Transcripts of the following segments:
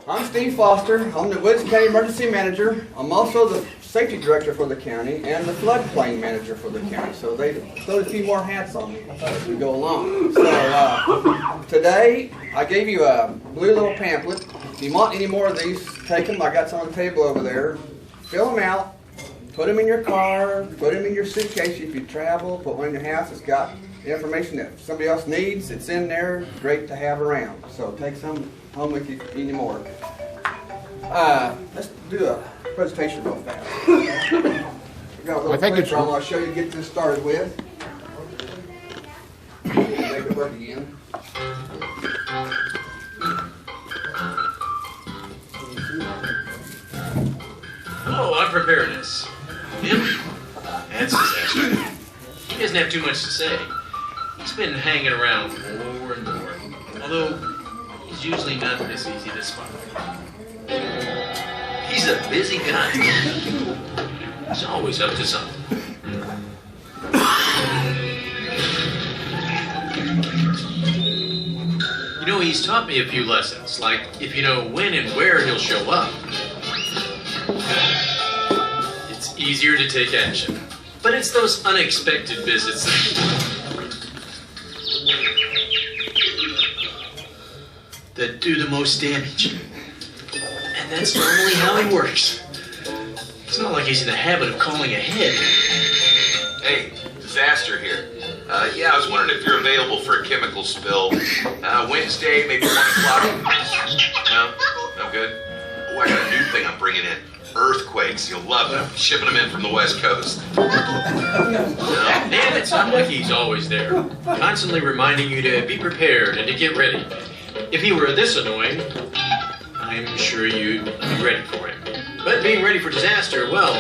I'm Steve Foster. I'm the Woods County Emergency Manager. I'm also the Safety Director for the county and the Floodplain Manager for the county. So they throw a few more hats on me as we go along. So today I gave you a blue little pamphlet. If you want any more of these, take them. I got some on the table over there. Fill them out. Put them in your car. Put them in your suitcase if you travel. Put one in your house. It's got information that somebody else needs. It's in there. Great to have around. So take some home with you if you need any more. Let's do a presentation real fast. We got a little picture I'll show you to get this started with. Make it work again. Hello, I'm Preparedness. Him? That's disaster. He doesn't have too much to say. He's been hanging around more and more, although he's usually not this easy to spot. He's a busy guy. He's always up to something. You know, he's taught me a few lessons, like if you know when and where he'll show up, it's easier to take action. But it's those unexpected visits that do the most damage. And that's normally how he works. It's not like he's in the habit of calling ahead. Hey, disaster here. Yeah, I was wondering if you're available for a chemical spill. Wednesday, maybe 1 o'clock. No? No good? Oh, I got a new thing I'm bringing in. Earthquakes. You'll love them. Shipping them in from the West Coast. No, damn, it sounds like he's always there. Constantly reminding you to be prepared and to get ready. If he were this annoying, I'm sure you'd be ready for him. But being ready for disaster, well,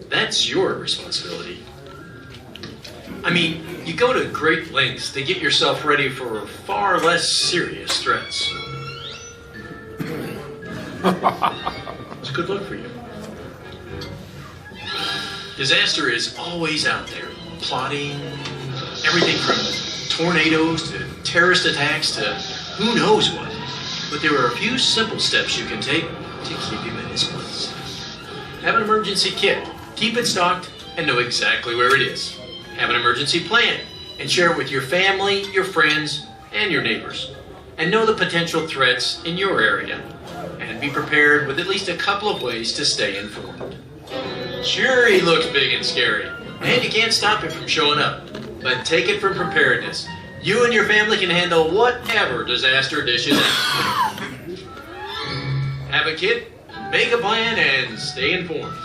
that's your responsibility. I mean, you go to great lengths to get yourself ready for far less serious threats. It's good luck for you. Disaster is always out there, plotting everything from tornadoes to terrorist attacks to who knows what. But there are a few simple steps you can take to keep him in his place. Have an emergency kit, keep it stocked, and know exactly where it is. Have an emergency plan, and share it with your family, your friends, and your neighbors. And know the potential threats in your area. And be prepared with at least a couple of ways to stay informed. Sure, he looks big and scary, and you can't stop him from showing up. But take it from Preparedness. You and your family can handle whatever disaster dishes out. Have a kit, make a plan, and stay informed.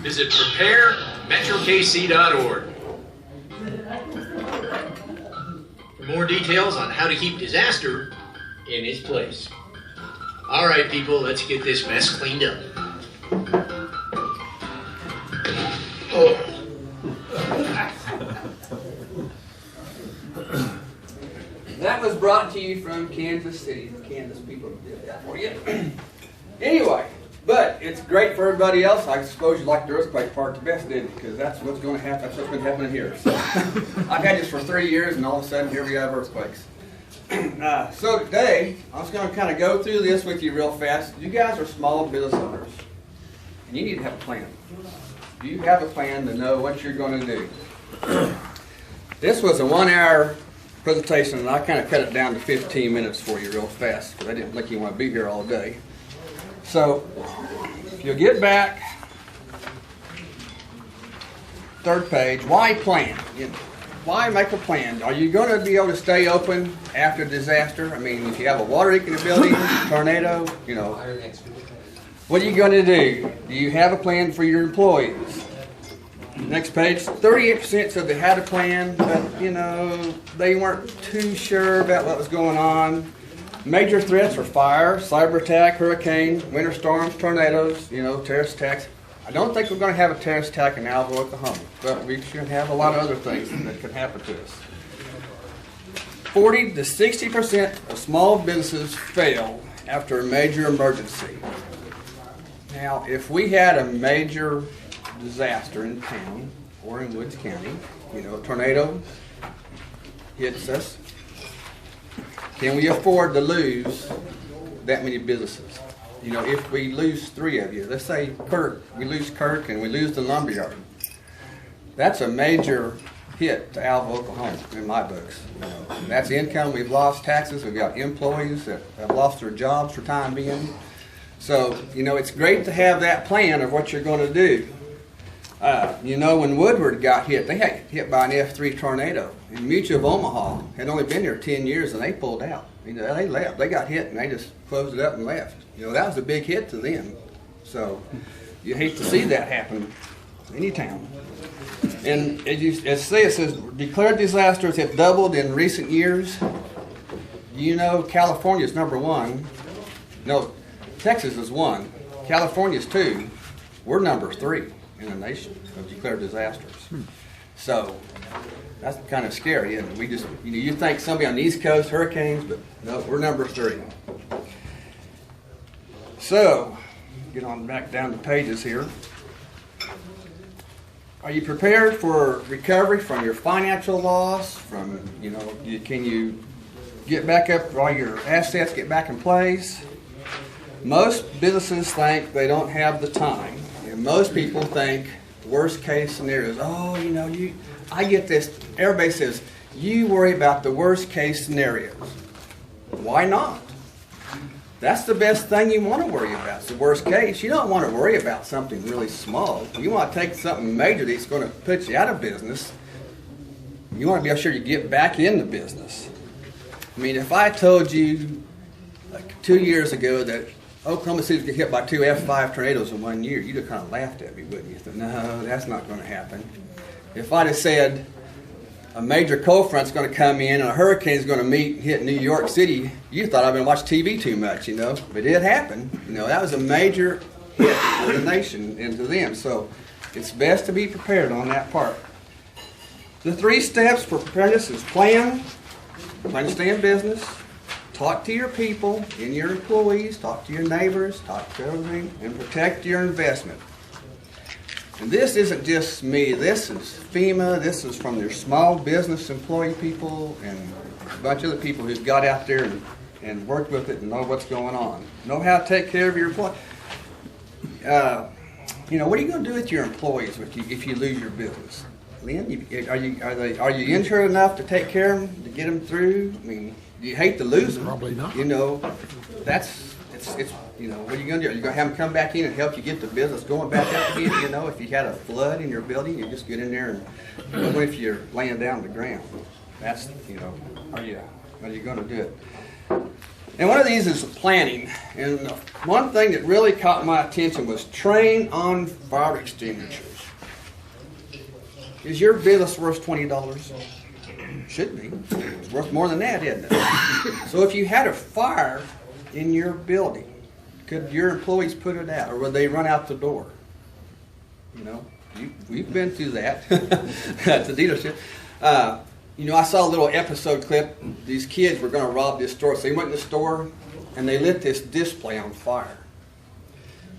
Visit preparemetrokc.org for more details on how to keep disaster in its place. All right, people, let's get this mess cleaned up. Oh. That was brought to you from Kansas City. The Kansas people did that for you. Anyway, but it's great for everybody else. I suppose you liked the earthquake part the best, didn't you? Because that's what's going to happen. That's what's been happening here. So, I've had this for 3 years, and all of a sudden, here we have earthquakes. So today, I'm just going to kind of go through this with you real fast. You guys are small business owners, and you need to have a plan. You have a plan to know what you're going to do. This was a 1-hour presentation, and I kind of cut it down to 15 minutes for you real fast, because I didn't think you want to be here all day. So, if you'll get back, third page, why plan? Why make a plan? Are you going to be able to stay open after disaster? I mean, if you have a water leak in the building, tornado, you know, what are you going to do? Do you have a plan for your employees? Next page, 38% said they had a plan, but, you know, they weren't too sure about what was going on. Major threats were fire, cyber attack, hurricane, winter storms, tornadoes, you know, terrorist attacks. I don't think we're going to have a terrorist attack in Alva, Oklahoma, but we should have a lot of other things that could happen to us. 40 to 60% of small businesses fail after a major emergency. Now, if we had a major disaster in town or in Woods County, you know, a tornado hits us, Can we afford to lose that many businesses? You know, if we lose 3 of you, let's say we lose Kirk and we lose the lumberyard. That's a major hit to Alva, Oklahoma, in my books. You know, that's income. We've lost taxes. We've got employees that have lost their jobs for time being. So, you know, it's great to have that plan of what you're going to do. You know, when Woodward got hit, they got hit by an F3 tornado. And Mutual of Omaha had only been there 10 years and they pulled out. You know, they left. They got hit and they just closed it up and left. You know, that was a big hit to them. So you hate to see that happen any town. And it says declared disasters have doubled in recent years. You know, California is number 1. No, Texas is 1. California is 2. We're number 3 in the nation of declared disasters. So that's kind of scary, isn't it? We just, you know, you think somebody on the East Coast, hurricanes, but no, we're number 3. So, get on back down the pages here. Are you prepared for recovery from your financial loss? From, you know, can you get back up all your assets, get back in place? Most businesses think they don't have the time. And most people think worst case scenarios. Oh, you know, I get this. Everybody says, you worry about the worst case scenarios. Why not? That's the best thing you want to worry about. It's the worst case. You don't want to worry about something really small. You want to take something major that's going to put you out of business. You want to be sure you get back into business. I mean, if I told you like 2 years ago that Oklahoma City get hit by 2 F5 tornadoes in 1 year, you'd have kind of laughed at me, wouldn't you? Thought, no, that's not going to happen. If I'd have said a major cold front's going to come in and a hurricane's going to hit New York City, you thought I've been watching TV too much, you know. But it happened. You know, that was a major hit to the nation and to them. So it's best to be prepared on that part. The 3 steps for preparedness is plan to stay in business, talk to your people and your employees, talk to your neighbors, talk to everything, and protect your investment. And this isn't just me. This is FEMA. This is from their small business employee people and a bunch of other people who've got out there and worked with it and know what's going on. Know how to take care of your employees. You know, what are you going to do with your employees if you lose your business? Lynn, are you insured enough to take care of them, to get them through? I mean, you hate to lose them. Probably not. You know, it's you know, what are you going to do? Are you going to have them come back in and help you get the business going back up again? You know, if you had a flood in your building, you just get in there and what if you're laying down on the ground? That's, you know, are you going to do it? And one of these is planning. And one thing that really caught my attention was train on fire extinguishers. Is your business worth $20? Should be. It's worth more than that, isn't it? So if you had a fire in your building, could your employees put it out, or would they run out the door? You know, we've been through that at the dealership. You know, I saw a little episode clip. These kids were going to rob this store, so they went in the store and they lit this display on fire.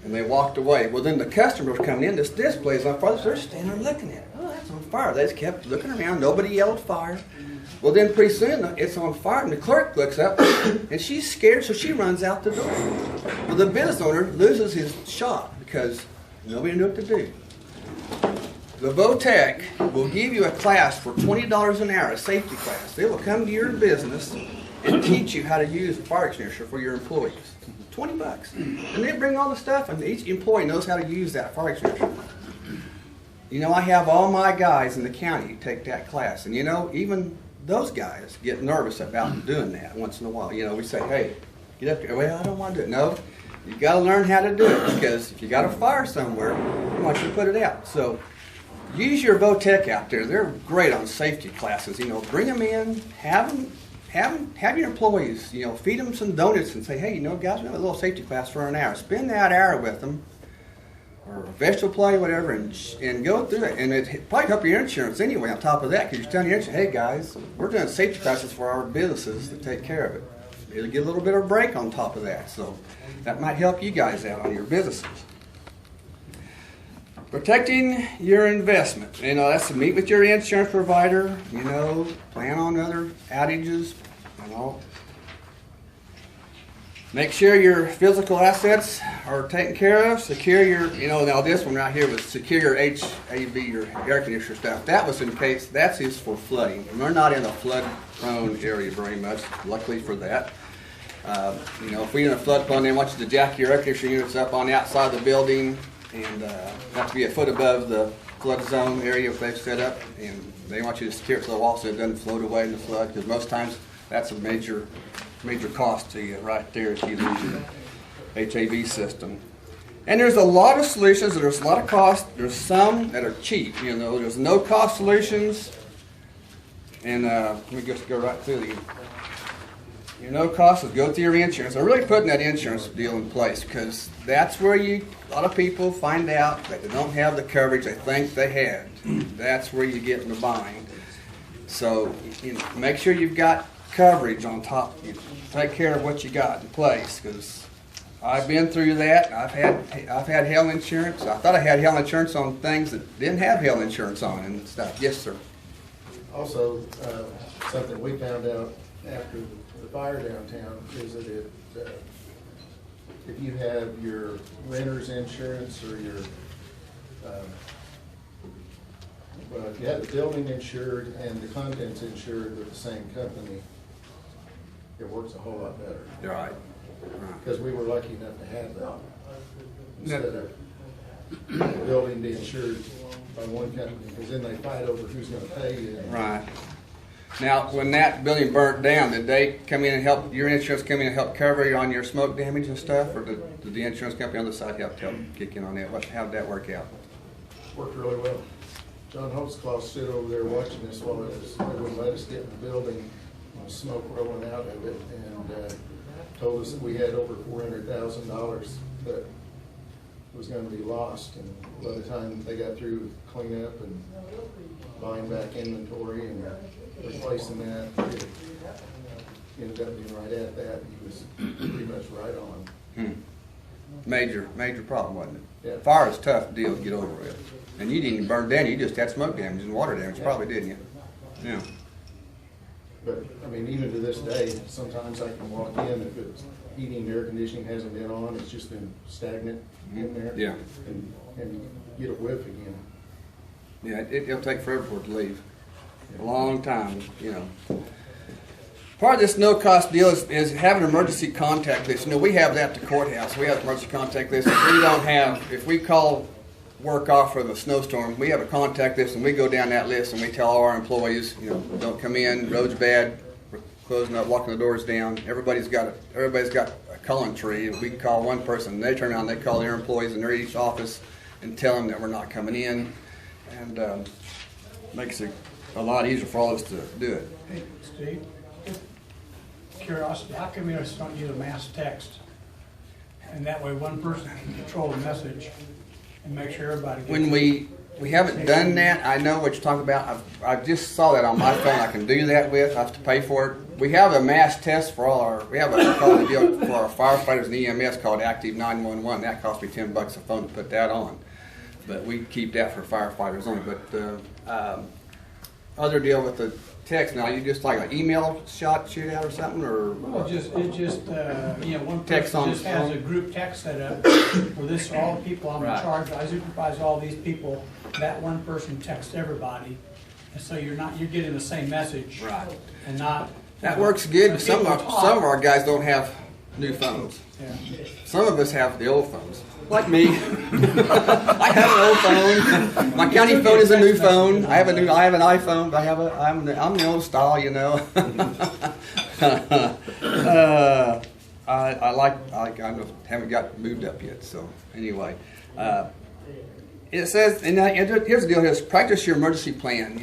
And they walked away. Well, then the customers coming in, this display's on fire. They're standing there looking at it. Oh, that's on fire. They just kept looking around. Nobody yelled fire. Well, then pretty soon it's on fire, and the clerk looks up, and she's scared, so she runs out the door. Well, the business owner loses his shop because nobody knew what to do. The VOTEC will give you a class for $20 an hour, a safety class. They will come to your business and teach you how to use a fire extinguisher for your employees. $20. And they bring all the stuff, and each employee knows how to use that fire extinguisher. You know, I have all my guys in the county take that class, and you know, even those guys get nervous about doing that once in a while. You know, we say, hey, get up here. Well, I don't want to do it. No, you got to learn how to do it, because if you got a fire somewhere, I want you to put it out. So use your VOTEC out there. They're great on safety classes. You know, bring them in, have your employees, you know, feed them some donuts and say, hey, you know, guys, we have a little safety class for an hour. Spend that hour with them, or vegetable play, whatever, and go through it. And it probably help your insurance anyway on top of that, because you're telling your insurance, hey, guys, we're doing safety classes for our businesses to take care of it. It'll get a little bit of a break on top of that. So that might help you guys out on your businesses. Protecting your investment. You know, that's to meet with your insurance provider, you know, plan on other outages, you know. Make sure your physical assets are taken care of. Secure your, now this one right here was secure your HAV, your air conditioner stuff. That was in case, that's used for flooding. And we're not in a flood-prone area very much, luckily for that. If we're in a floodplain, they want you to jack your air conditioner units up on the outside of the building and have to be a foot above the flood zone area if they've set up. And they want you to secure it to the wall so it doesn't float away in the flood, because most times that's a major cost to you right there if you lose your HAV system. And there's a lot of solutions, there's a lot of cost. There's some that are cheap, there's no cost solutions. And let me just go right through these. Your no cost is go through your insurance. I'm really putting that insurance deal in place, because that's where a lot of people find out that they don't have the coverage they think they had. That's where you get in the bind. So make sure you've got coverage on top. You take care of what you got in place, because I've been through that. I've had health insurance. I thought I had health insurance on things that didn't have health insurance on and stuff. Yes, sir. Also, something we found out after the fire downtown is that if you have your renter's insurance or your if you have the building insured and the contents insured with the same company, it works a whole lot better. You're right. Because we were lucky enough to have that. Instead of the building being insured by one company, because then they fight over who's going to pay you. Right. Now, when that building burnt down, did they come in and help, your insurance come in and help cover you on your smoke damage and stuff, or did the insurance company on the side help kick in on that? How did that work out? Worked really well. John Holtzclaw stood over there watching us while they wouldn't let us get in the building, smoke rolling out of it, and told us that we had over $400,000 that was going to be lost. And by the time they got through cleanup and buying back inventory and replacing that, it ended up being right at that. He was pretty much right on. Major problem, wasn't it? Yeah. Fire is a tough deal to get over with. And you didn't even burn down, you just had smoke damage and water damage, probably, didn't you? Yeah. But, I mean, even to this day, sometimes I can walk in, if it's heating, air conditioning hasn't been on, it's just been stagnant in there. Yeah. And you get a whiff again. Yeah, it'll take forever for it to leave. A long time, Part of this no-cost deal is having an emergency contact list. We have that at the courthouse. We have an emergency contact list. If we call work off for the snowstorm, we have a contact list, and we go down that list and we tell all our employees, don't come in, road's bad, we're closing up, locking the doors down. Everybody's got a calling tree. We can call one person, and they turn around, they call their employees in their each office and tell them that we're not coming in, and makes it a lot easier for all of us to do it. Hey, Steve, curiosity, how come you just don't use a mass text? And that way one person can control the message and make sure everybody gets When it. we haven't done that, I know what you're talking about. I just saw that on my phone. I can do that with. I have to pay for it. We have a mass test for we have a deal for our firefighters and EMS called Active 911. That cost me $10 a phone to put that on. But we keep that for firefighters only. But other deal with the text now, you just like an email shoot out or something, or Well, one Text person on just the has phone. a group text set up for this, all the people I'm in Right. charge, I supervise all these people, that one person texts everybody. And so you're getting the same message. Right. And not. that works good. But some People of talk. our guys don't have new phones. Yeah. Some of us have the old phones, like me. I have an old phone. My county phone is a new phone. I have an iPhone, but I'm the old style, I haven't got moved up yet. So anyway, it says, and here's the deal: is practice your emergency plan.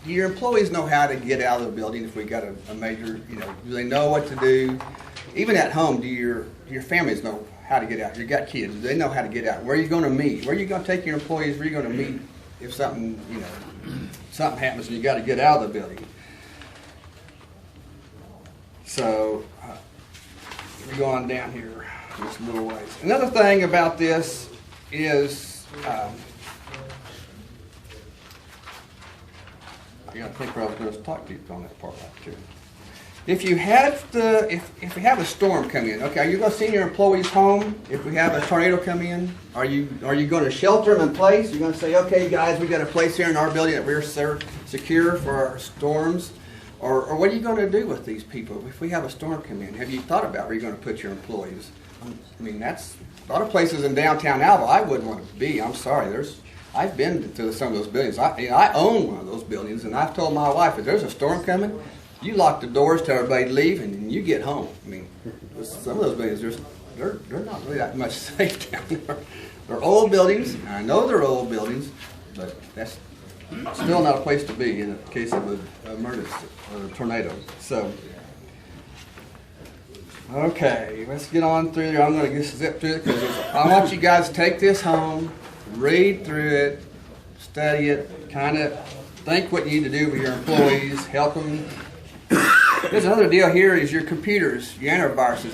Your employees know how to get out of the building if we got a major. Do they know what to do? Even at home, do your families know how to get out? You got kids, they know how to get out. Where are you going to meet? Where are you going to take your employees? Where are you going to meet if something happens and you got to get out of the building? So we go on down here just a little ways. Another thing about this is I got to think where I was going to talk to you on that part right there. If you have if we have a storm come in, okay, are you going to send your employees home if we have a tornado come in? Are you going to shelter them in place? You're going to say, okay, guys, we got a place here in our building that we're secure for our storms, or what are you going to do with these people if we have a storm come in? Have you thought about where you're going to put your employees? I mean, that's a lot of places in downtown Alva I wouldn't want to be. I'm sorry, I've been to some of those buildings. I own one of those buildings, and I've told my wife, if there's a storm coming, you lock the doors, tell everybody to leave, and you get home. I mean, some of those buildings, they're not really that much safe down there. They're old buildings. I know they're old buildings, but that's still not a place to be in the case of an emergency or a tornado. So, okay, let's get on through there. I'm going to just zip through it because I want you guys to take this home, read through it, study it, kind of think what you need to do with your employees, help them. There's another deal here is your computers, your antiviruses.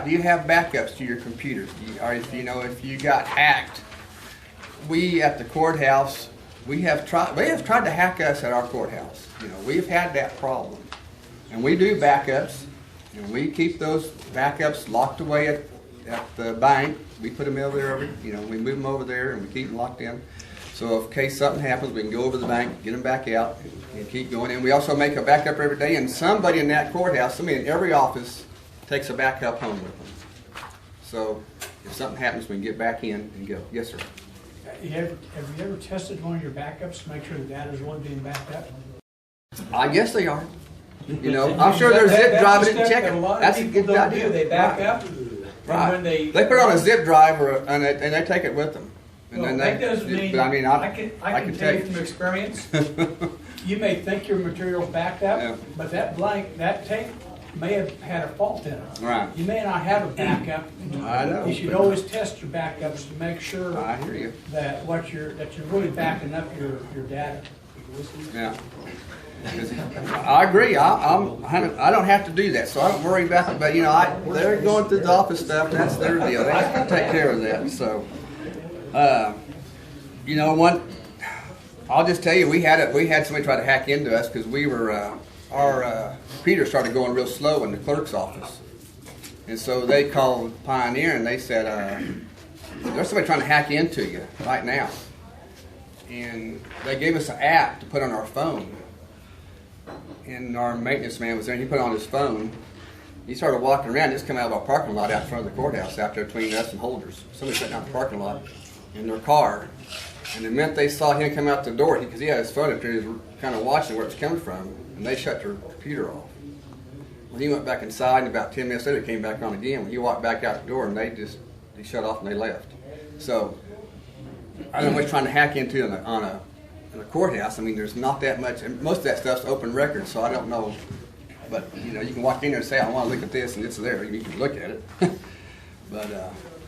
Do you have backups to your computers? If you got hacked, we at the courthouse, they have tried to hack us at our courthouse. We've had that problem. And we do backups, and we keep those backups locked away at the bank. We put them over there, we move them over there and we keep them locked in. So in case something happens, we can go over to the bank, get them back out, and keep going. And we also make a backup every day, and somebody in that courthouse, somebody in every office, takes a backup home with them. So if something happens, we can get back in and go. Yes, sir. Have you ever tested one of your backups to make sure the data's really being backed up? I guess they are. I'm sure they're zip driving it and checking. That's a good idea. They back up. Right. When they put it on a zip drive and they take it with them. And well, then that doesn't mean. But I can tell you from experience. You may think your material's backed up, Yeah. but that tape may have had a fault in it. Right. You may not have a backup. I know. You should always test your backups to make sure I hear you. that you're really backing up your data. Yeah. I agree. I don't have to do that, so I don't worry about it. But they're going through the office stuff. That's their deal. They have to take care of that. So, I'll just tell you, we had somebody try to hack into us because we were our computer started going real slow in the clerk's office, and so they called Pioneer and they said, "There's somebody trying to hack into you right now," and they gave us an app to put on our phone. And our maintenance man was there, and he put it on his phone. He started walking around, just come out of our parking lot out front of the courthouse out there between us and Holders. Somebody sitting out in the parking lot in their car. And the minute they saw him come out the door, because he had his phone up there, he was kind of watching where it's coming from, and they shut their computer off. When he went back inside, and about 10 minutes later, it came back on again. When he walked back out the door, and they shut off and they left. So, I don't know what trying to hack into in a courthouse. I mean, there's not that much, and most of that stuff's open record, so I don't know. But you can walk in there and say, I want to look at this, and it's there. You can look at it. But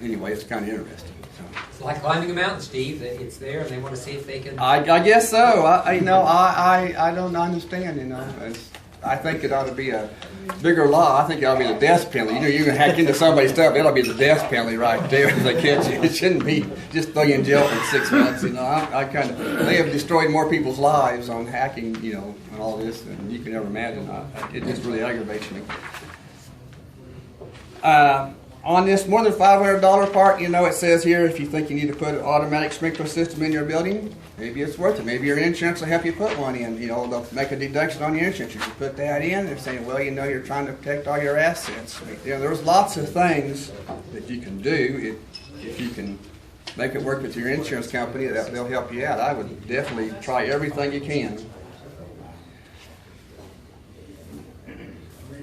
anyway, it's kind of interesting. So. It's like climbing a mountain, Steve. It's there, and they want to see if they can. I guess so. I don't understand. I think it ought to be a bigger law. I think it ought to be the death penalty. You can hack into somebody's stuff, it'll be the death penalty right there if they catch you. It shouldn't be just throw you in jail for 6 months. They have destroyed more people's lives on hacking, and all this than you can ever imagine. It just really aggravates me. On this more than $500 part, it says here if you think you need to put an automatic sprinkler system in your building, maybe it's worth it. Maybe your insurance will help you put one in. They'll make a deduction on your insurance. You can put that in. They're saying, well, you're trying to protect all your assets. There's lots of things that you can do if you can make it work with your insurance company. They'll help you out. I would definitely try everything you can.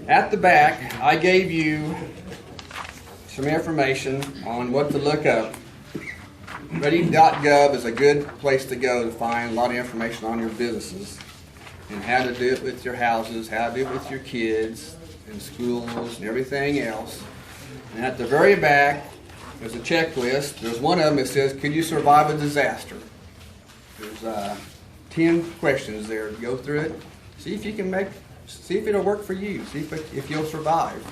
At the back, I gave you some information on what to look up. Ready.gov is a good place to go to find a lot of information on your businesses and how to do it with your houses, how to do it with your kids and schools and everything else. And at the very back, there's a checklist. There's one of them that says, could you survive a disaster? There's 10 questions there. Go through it. See if it'll work for you. See if you'll survive.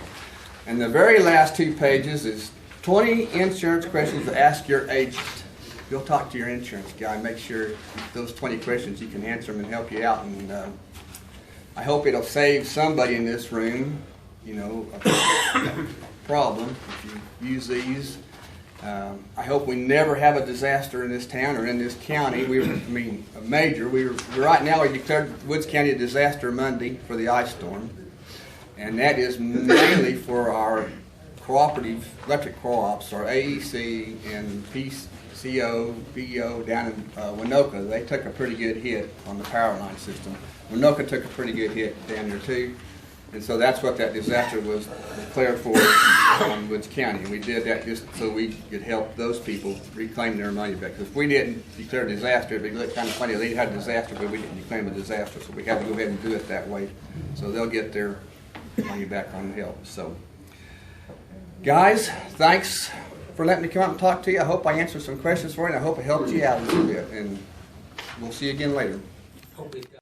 And the very last 2 pages is 20 insurance questions to ask your agent. You'll talk to your insurance guy. Make sure those 20 questions you can answer them and help you out. And I hope it'll save somebody in this room, you know, a problem if you use these. I hope we never have a disaster in this town or in this county. A major. Right now we declared Woods County a disaster Monday for the ice storm, and that is mainly for our cooperative electric co-ops, our AEC and PCO, PEO down in Winoka. They took a pretty good hit on the power line system. Winoka took a pretty good hit down there too. And so that's what that disaster was declared for on Woods County. And we did that just so we could help those people reclaim their money back. Because if we didn't declare a disaster, it'd be kind of funny. They had a disaster, but we didn't declare a disaster. So we had to go ahead and do it that way. So they'll get their money back on the help. So, guys, thanks for letting me come out and talk to you. I hope I answered some questions for you, and I hope it helped you out a little bit. And we'll see you again later. Hope we've got